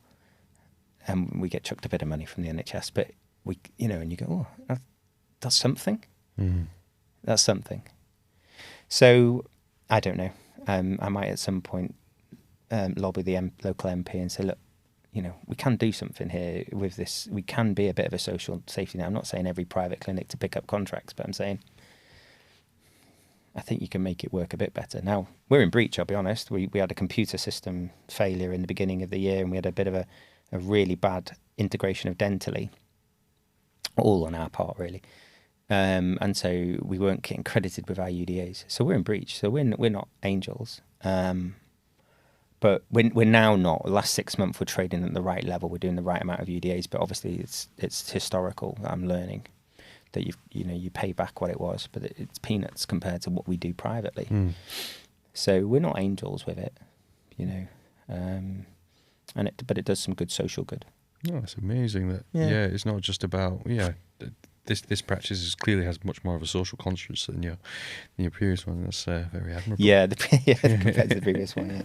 and we get chucked a bit of money from the NHS, but we, and you go, oh, that's something. That's something. So I don't know. I might at some point lobby the local MP and say, look, we can do something here with this. We can be a bit of a social safety net. I'm not saying every private clinic to pick up contracts, but I'm saying I think you can make it work a bit better. Now, we're in breach, I'll be honest. We had a computer system failure in the beginning of the year, and we had a bit of a really bad integration of Dentally, all on our part, really. And so we weren't getting credited with our UDAs. So we're in breach. So we're not angels. But we're now not. The last 6 months, we're trading at the right level. We're doing the right amount of UDAs. But obviously, it's historical that I'm learning that you pay back what it was, but it's peanuts compared to what we do privately. So we're not angels with it, but it does some good social good. No, it's amazing that it's not just about This practice clearly has much more of a social conscience than your previous one. That's very admirable. Yeah, compared to the previous one. Yeah.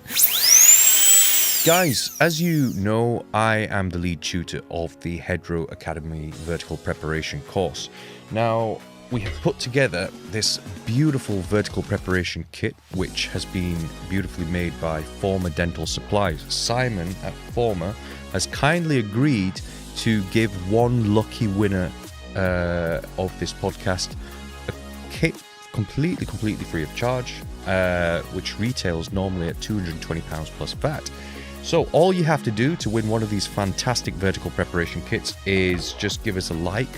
Guys, as you know, I am the lead tutor of the Hedro Academy Vertical Preparation course. Now, we have put together this beautiful vertical preparation kit, which has been beautifully made by Former Dental Supplies. Simon at Former has kindly agreed to give one lucky winner of this podcast a kit completely free of charge, which retails normally at £220 plus VAT. So all you have to do to win one of these fantastic vertical preparation kits is just give us a like,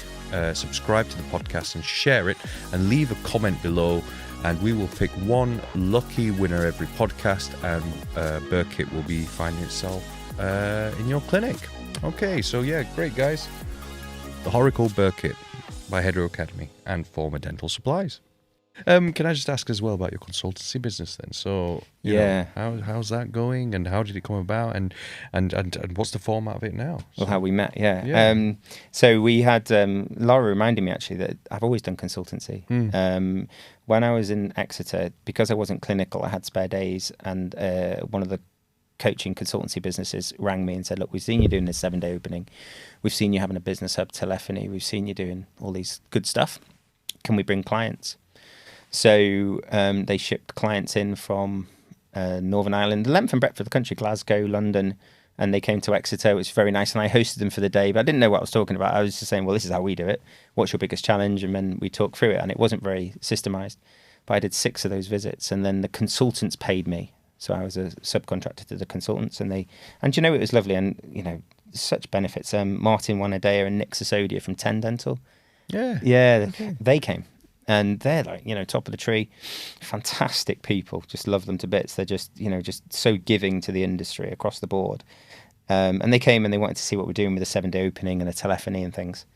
subscribe to the podcast and share it, and leave a comment below, and we will pick one lucky winner every podcast, and Burkit will be finding itself in your clinic. Okay, so great guys. The Horacle Burkit by Hedro Academy and Former Dental Supplies. Can I just ask as well about your consultancy business then? So, how's that going, and how did it come about, and what's the format of it now? Well, how we met, so we had Lara reminded me actually that I've always done consultancy. When I was in Exeter, because I wasn't clinical, I had spare days, and one of the coaching consultancy businesses rang me and said, look, we've seen you doing this 7-day opening. We've seen you having a business hub telephony. We've seen you doing all these good stuff. Can we bring clients? So they shipped clients in from Northern Ireland, the length and breadth of the country, Glasgow, London, and they came to Exeter. It was very nice, and I hosted them for the day, but I didn't know what I was talking about. I was just saying, well, this is how we do it. What's your biggest challenge? And then we talked through it, and it wasn't very systemized. But I did 6 of those visits, and then the consultants paid me. So I was a subcontractor to the consultants, and it was lovely, and such benefits. Martin Wanadea and Nick Sasodia from 10 Dental. They came, and they're like top of the tree, fantastic people. Just love them to bits. They're just just so giving to the industry across the board. And they came and they wanted to see what we're doing with the 7-day opening and the telephony and things.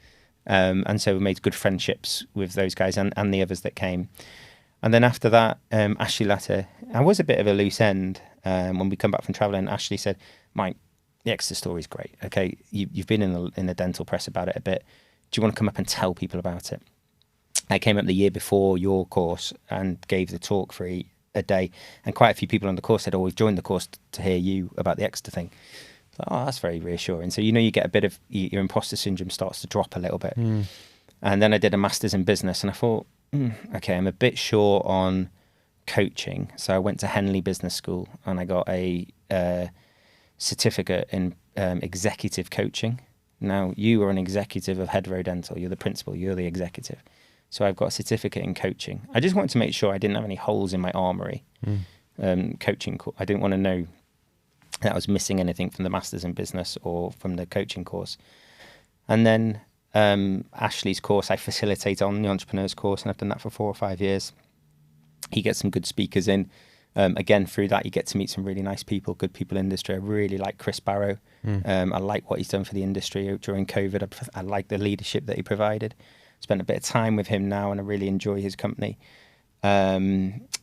And so we made good friendships with those guys and the others that came. And then after that, Ashley Latter, I was a bit of a loose end when we come back from travelling. Ashley said, Mike, the Exeter story's great. Okay, you've been in the dental press about it a bit. Do you want to come up and tell people about it? I came up the year before your course and gave the talk for a day. And quite a few people on the course said, we've joined the course to hear you about the Exeter thing. So, that's very reassuring. So, you get a bit of your imposter syndrome starts to drop a little bit. And then I did a master's in business, and I thought, okay, I'm a bit short on coaching. So I went to Henley Business School and I got a certificate in executive coaching. Now, you are an executive of Hedro Dental. You're the principal. You're the executive. So I've got a certificate in coaching. I just wanted to make sure I didn't have any holes in my armoury. Coaching. I didn't want to know that I was missing anything from the master's in business or from the coaching course. And then Ashley's course, I facilitate on the entrepreneurs course, and I've done that for 4 or 5 years. He gets some good speakers in. Again, through that, you get to meet some really nice people, good people in the industry. I really like Chris Barrow. I like what he's done for the industry during COVID. I like the leadership that he provided. Spent a bit of time with him now, and I really enjoy his company.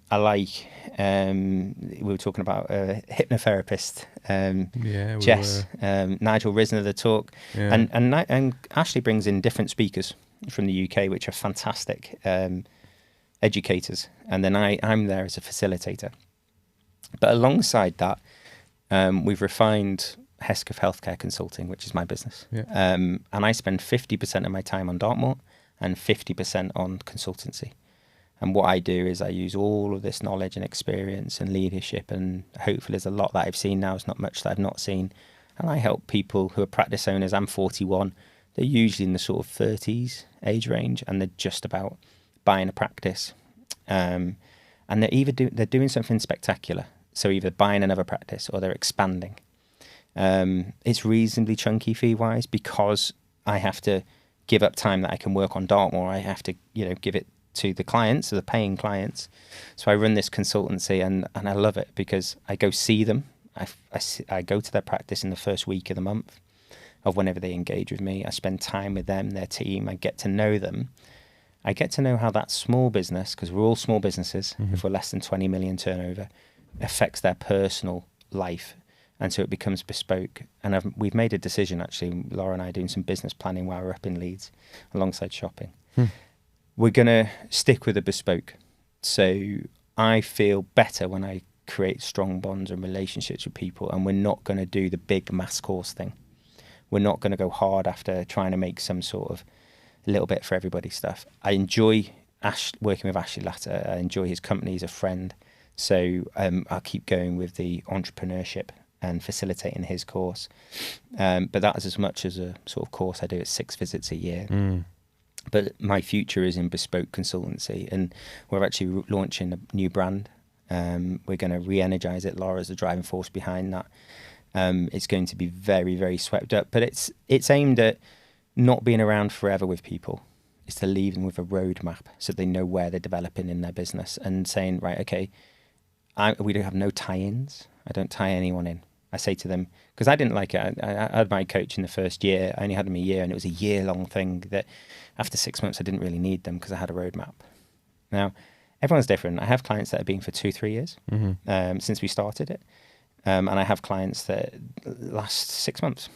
I like. We were talking about a hypnotherapist, Yeah, we Jess, were. Nigel Risner, the talk, Yeah. and Ashley brings in different speakers from the UK, which are fantastic educators, and then I'm there as a facilitator. But alongside that, we've refined Hesketh Healthcare Consulting, which is my business, Yeah. and I spend 50% of my time on Dartmoor and 50% on consultancy. And what I do is I use all of this knowledge and experience and leadership, and hopefully there's a lot that I've seen now. It's not much that I've not seen. And I help people who are practice owners. I'm 41. They're usually in the sort of 30s age range, and they're just about buying a practice. And they're doing something spectacular. So either buying another practice or they're expanding. It's reasonably chunky fee-wise because I have to give up time that I can work on Dartmoor. I have to, give it to the clients, so the paying clients. So I run this consultancy, and I love it because I go see them. I go to their practice in the first week of the month of whenever they engage with me. I spend time with them, their team. I get to know them. I get to know how that small business, because we're all small businesses, if we're less than 20 million turnover, affects their personal life. And so it becomes bespoke. And we've made a decision, actually, Lara and I are doing some business planning while we're up in Leeds alongside shopping. We're going to stick with a bespoke. So I feel better when I create strong bonds and relationships with people, and we're not going to do the big mass course thing. We're not going to go hard after trying to make some sort of little bit for everybody stuff. I enjoy working with Ashley Latter. I enjoy his company. He's a friend. So I'll keep going with the entrepreneurship and facilitating his course. But that is as much as a sort of course I do. It's 6 visits a year. But my future is in bespoke consultancy, and we're actually launching a new brand. We're going to re-energize it. Lara's the driving force behind that. It's going to be very, very swept up, but it's aimed at not being around forever with people. It's to leave them with a roadmap so they know where they're developing in their business, and saying, right, okay, we don't have no tie-ins. I don't tie anyone in. I say to them, because I didn't like it. I had my coach in the first year. I only had him a year, and it was a year-long thing that after 6 months, I didn't really need them because I had a roadmap. Now, everyone's different. I have clients that have been for 2-3 years since we started it. And I have clients that last 6 months.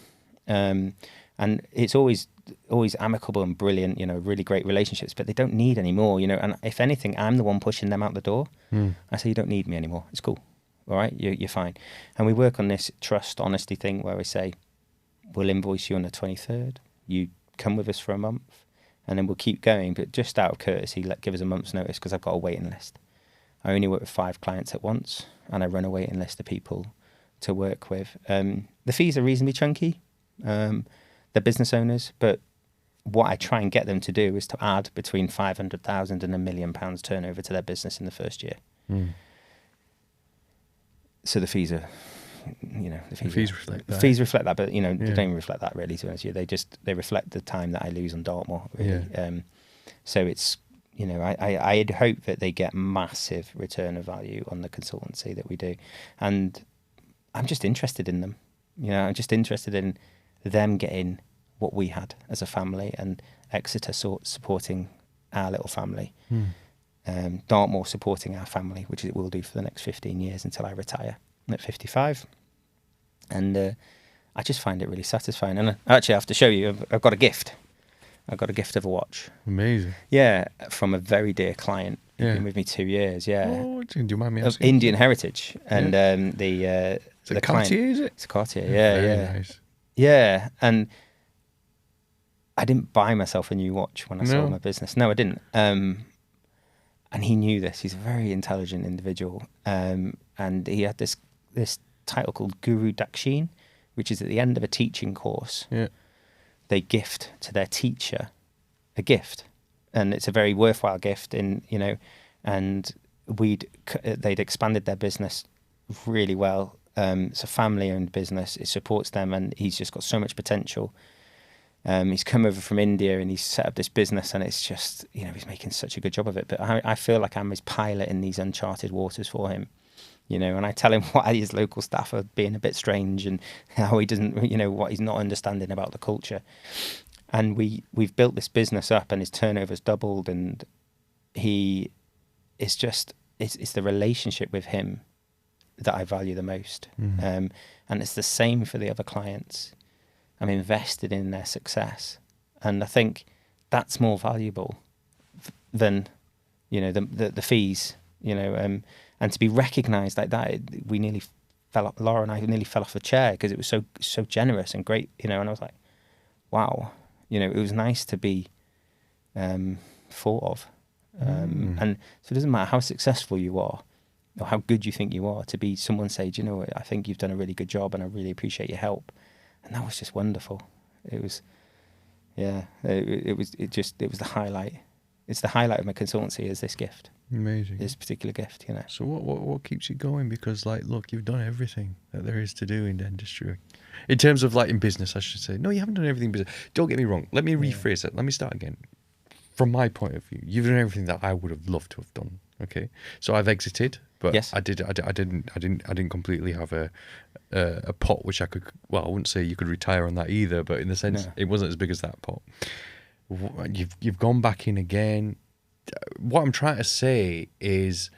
And it's always amicable and brilliant, really great relationships, but they don't need any more, and if anything, I'm the one pushing them out the door. I say, you don't need me anymore. It's cool. All right, you're fine. And we work on this trust, honesty thing where we say, we'll invoice you on the 23rd. You come with us for a month, and then we'll keep going. But just out of courtesy, give us a month's notice, because I've got a waiting list. I only work with 5 clients at once, and I run a waiting list of people to work with. The fees are reasonably chunky. They're business owners, but what I try and get them to do is to add between 500,000 and £1 million turnover to their business in the first year. So the fees are, the fees reflect that. The fees reflect that, but they don't even reflect that really. To be honest with you, they reflect the time that I lose on Dartmoor. Really. Yeah. So it's I'd hope that they get massive return of value on the consultancy that we do, and I'm just interested in them. I'm just interested in them getting what we had as a family, and Exeter supporting our little family. Dartmoor supporting our family, which it will do for the next 15 years until I retire at 55. And I just find it really satisfying. And actually, I have to show you, I've got a gift. I've got a gift of a watch. Amazing. Yeah, from a very dear client. He's been with me 2 years, yeah. Oh, do you mind me asking? Indian heritage. And the Is it client, Cartier, is it? It's a Cartier, yeah. Very nice. Yeah, and I didn't buy myself a new watch when I sold my business. No, I didn't. And he knew this. He's a very intelligent individual. And he had this title called Guru Dakshin, which is at the end of a teaching course. Yeah. They gift to their teacher a gift. And it's a very worthwhile gift. And they'd expanded their business really well. It's a family-owned business. It supports them, and he's just got so much potential. He's come over from India and he's set up this business, and it's just, he's making such a good job of it. But I feel like I'm his pilot in these uncharted waters for him, and I tell him why his local staff are being a bit strange and how he doesn't, what he's not understanding about the culture. And we've built this business up, and his turnover's doubled, and he is just it's the relationship with him that I value the most. And it's the same for the other clients. I'm invested in their success, and I think that's more valuable than, you know, the fees, you know, and to be recognised like that. We nearly fell off, Lara and I nearly fell off a chair because it was so generous and great, you know. And I was like, wow, you know, it was nice to be thought of. And so it doesn't matter how successful you are or how good you think you are, to be someone say, do you know what, I think you've done a really good job and I really appreciate your help. And that was just wonderful. It was, yeah, it was the highlight. It's the highlight of my consultancy, is this gift. Amazing. This particular gift, you know. So what keeps you going? Because, like, look, you've done everything that there is to do in dentistry. In terms of, like, in business, I should say. No, you haven't done everything in business. Don't get me wrong. Let me rephrase it. Let me start again. From my point of view, you've done everything that I would have loved to have done. Okay, so I've exited, but yes. I didn't completely have a pot which I could. Well, I wouldn't say you could retire on that either, but in the sense it wasn't as big as that pot. You've gone back in again. What I'm trying to say is,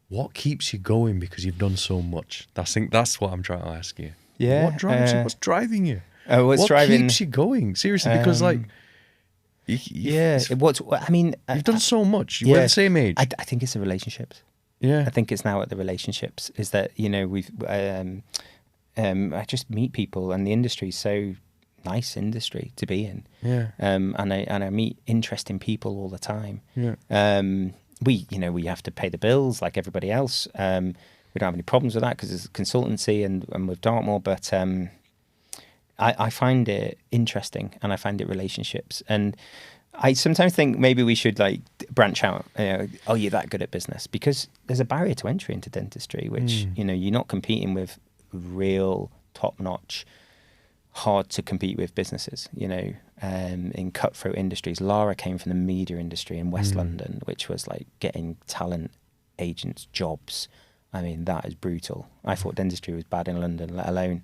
what keeps you going? Because you've done so much. That's what I'm trying to ask you. Yeah. What drives you? What's driving you? What keeps you going? Seriously, because like. You've done so much. We're the same age. I think it's the relationships. Yeah. I think it's now at the relationships. Is that, you know, I just meet people, and the industry's so nice industry to be in. Yeah. And I meet interesting people all the time. Yeah. We have to pay the bills like everybody else. We don't have any problems with that because it's consultancy and with Dartmoor, but I find it interesting, and I find it relationships. And I sometimes think maybe we should like branch out. You know, oh, you're that good at business, because there's a barrier to entry into dentistry, which you know, you're not competing with real top-notch, hard to compete with businesses. You know, in cutthroat industries. Lara came from the media industry in West London, which was like getting talent agents jobs. I mean, that is brutal. I thought dentistry was bad in London, let alone.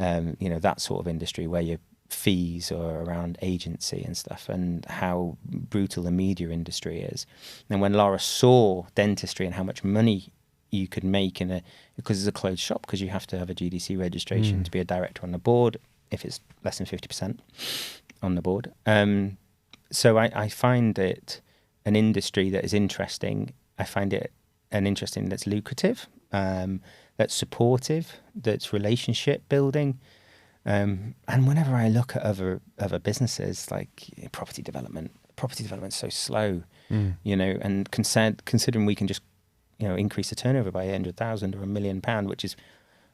You know, that sort of industry where your fees are around agency and stuff, and how brutal the media industry is. And when Lara saw dentistry and how much money you could make because it's a closed shop, because you have to have a GDC registration to be a director on the board, if it's less than 50% on the board. So I find it an industry that is interesting. I find it an interesting that's lucrative, that's supportive, that's relationship building. And whenever I look at other businesses, like property development's so slow, you know, and considering we can just, you know, increase the turnover by 100,000 or £1 million, which is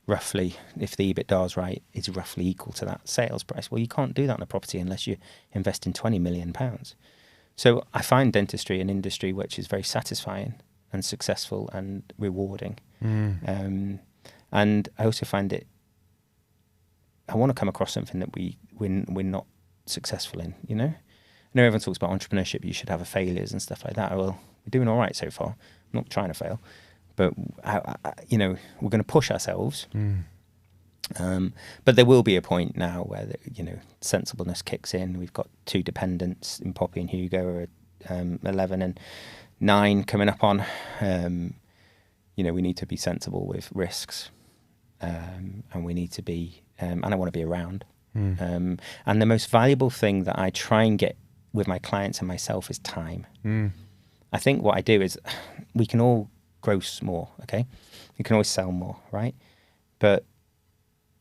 roughly, if the EBITDA is right, is roughly equal to that sales price. Well, you can't do that in a property unless you invest in £20 million. So I find dentistry an industry which is very satisfying and successful and rewarding. And I also find I want to come across something that we're not successful in, you know? I know everyone talks about entrepreneurship, you should have failures and stuff like that. Well, we're doing all right so far. I'm not trying to fail, but you know, we're going to push ourselves. But there will be a point now where you know, sensibleness kicks in. We've got 2 dependents in Poppy and Hugo, are 11 and 9 coming up on. You know, we need to be sensible with risks, and we need to be, and I want to be around. And the most valuable thing that I try and get with my clients and myself is time. I think what I do is, we can all gross more, okay? You can always sell more, right? But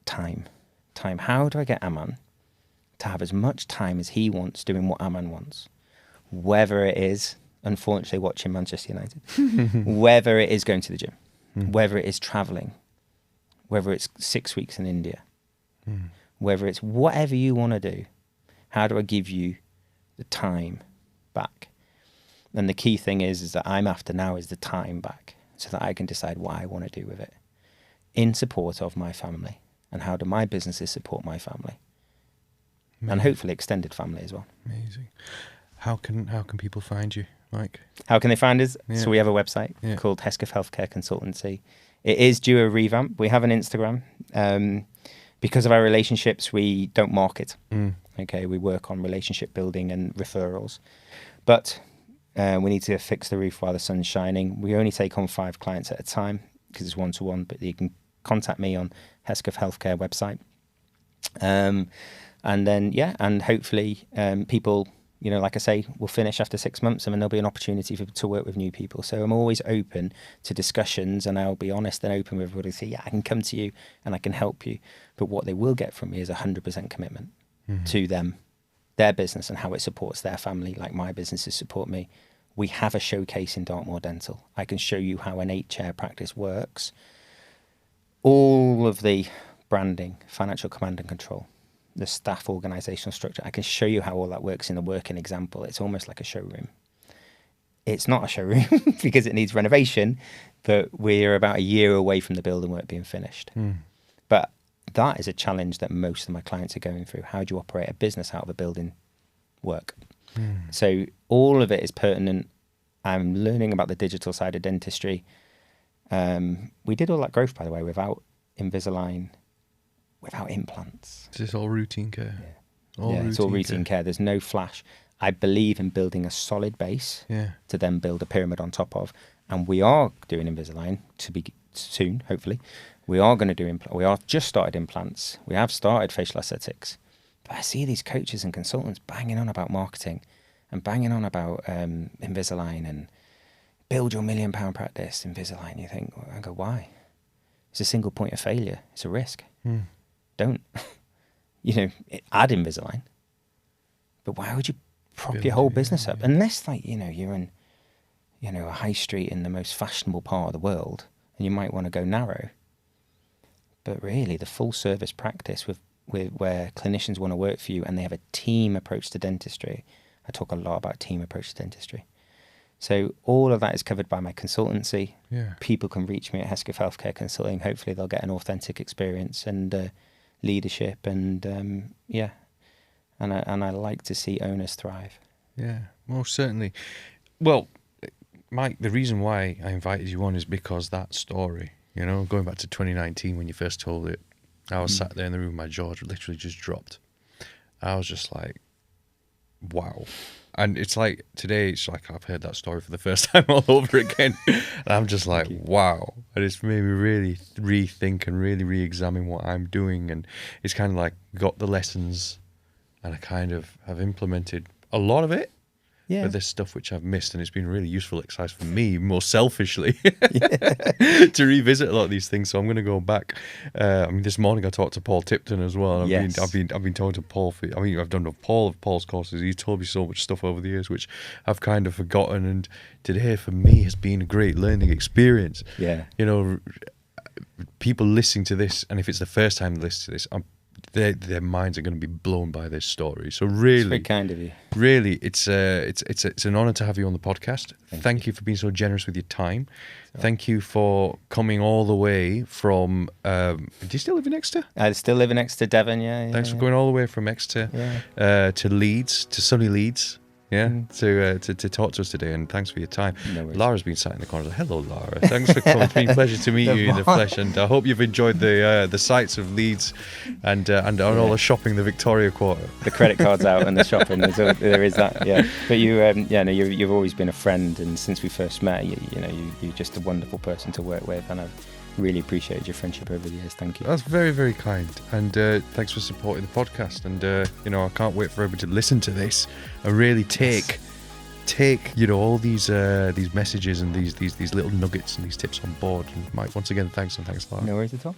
time. How do I get Aman to have as much time as he wants doing what Aman wants? Whether it is, unfortunately, watching Manchester United, whether it is going to the gym, whether it is traveling, whether it's 6 weeks in India, whether it's whatever you want to do, how do I give you the time back? And the key thing is that I'm after now is the time back, so that I can decide what I want to do with it in support of my family, and how do my businesses support my family. And hopefully extended family as well. Amazing. How can people find you, Mike? How can they find us? Yeah. So we have a website called Hesketh Healthcare Consultancy. It is due a revamp. We have an Instagram. Because of our relationships, we don't market. Okay, we work on relationship building and referrals. But We need to fix the roof while the sun's shining. We only take on 5 clients at a time because it's one-to-one, but you can contact me on Hesketh Healthcare website. And then, and hopefully people, like I say, will finish after 6 months, and then there'll be an opportunity to work with new people. So I'm always open to discussions, and I'll be honest and open with everybody. Say, I can come to you and I can help you. But what they will get from me is 100% commitment to them, their business, and how it supports their family, like my businesses support me. We have a showcase in Dartmoor Dental. I can show you how an 8-chair practice works. All of the branding, financial command and control, the staff organisational structure. I can show you how all that works in a working example. It's almost like a showroom. It's not a showroom because it needs renovation, but we're about a year away from the building work being finished. But that is a challenge that most of my clients are going through. How do you operate a business out of a building work? So all of it is pertinent. I'm learning about the digital side of dentistry. We did all that growth, by the way, without Invisalign, without implants. Is this all routine care? It's all routine care. There's no flash. I believe in building a solid base to then build a pyramid on top of. And we are doing Invisalign to be soon, hopefully. We are going to do we are just started implants. We have started facial aesthetics. But I see these coaches and consultants banging on about marketing and banging on about Invisalign and build your £1 million practice, Invisalign. You think, I go, why? It's a single point of failure. It's a risk. Don't, add Invisalign. But why would you prop your whole business up? Unless, you're in, a high street in the most fashionable part of the world, and you might want to go narrow. But really, the full service practice with where clinicians want to work for you and they have a team approach to dentistry. I talk a lot about team approach to dentistry. So all of that is covered by my consultancy. People can reach me at Hesketh Healthcare Consulting. Hopefully they'll get an authentic experience and leadership and and I like to see owners thrive. Yeah, most certainly. Well, Mike, the reason why I invited you on is because that story, going back to 2019 when you first told it, I was sat there in the room, my jaw literally just dropped. I was just like, wow. And it's like, today, it's like I've heard that story for the first time all over again. And I'm just like, wow. And it's made me really rethink and really re-examine what I'm doing. And it's kind of like got the lessons and I kind of have implemented a lot of it. But there's stuff which I've missed, and it's been a really useful exercise for me, more selfishly, to revisit a lot of these things. So I'm going to go back. This morning I talked to Paul Tipton as well. And I've been talking to Paul I've done all of Paul's courses. He's told me so much stuff over the years, which I've kind of forgotten. And today, for me, has been a great learning experience. People listening to this, and if it's the first time they listen to this, their minds are going to be blown by this story. So really, it's very kind of you. Really, it's an honour to have you on the podcast. Thank you for being so generous with your time. Thank you for coming all the way from. Do you still live in Exeter? I still live in Exeter, Devon. Thanks for going all the way from Exeter to Leeds, to sunny Leeds. To talk to us today, and thanks for your time. No worries. Lara's been sat in the corner. Hello, Lara. Thanks for coming. It's been a pleasure to meet you in the flesh, and I hope you've enjoyed the sights of Leeds and all the shopping, the Victoria Quarter. The credit cards out and the shopping. There is that. But you've always been a friend, and since we first met, you're just a wonderful person to work with, and I've really appreciated your friendship over the years. Thank you. That's very, very kind, and thanks for supporting the podcast. And I can't wait for everybody to listen to this and really take all these messages and these little nuggets and these tips on board. And Mike, once again, thanks, Lara. No worries at all.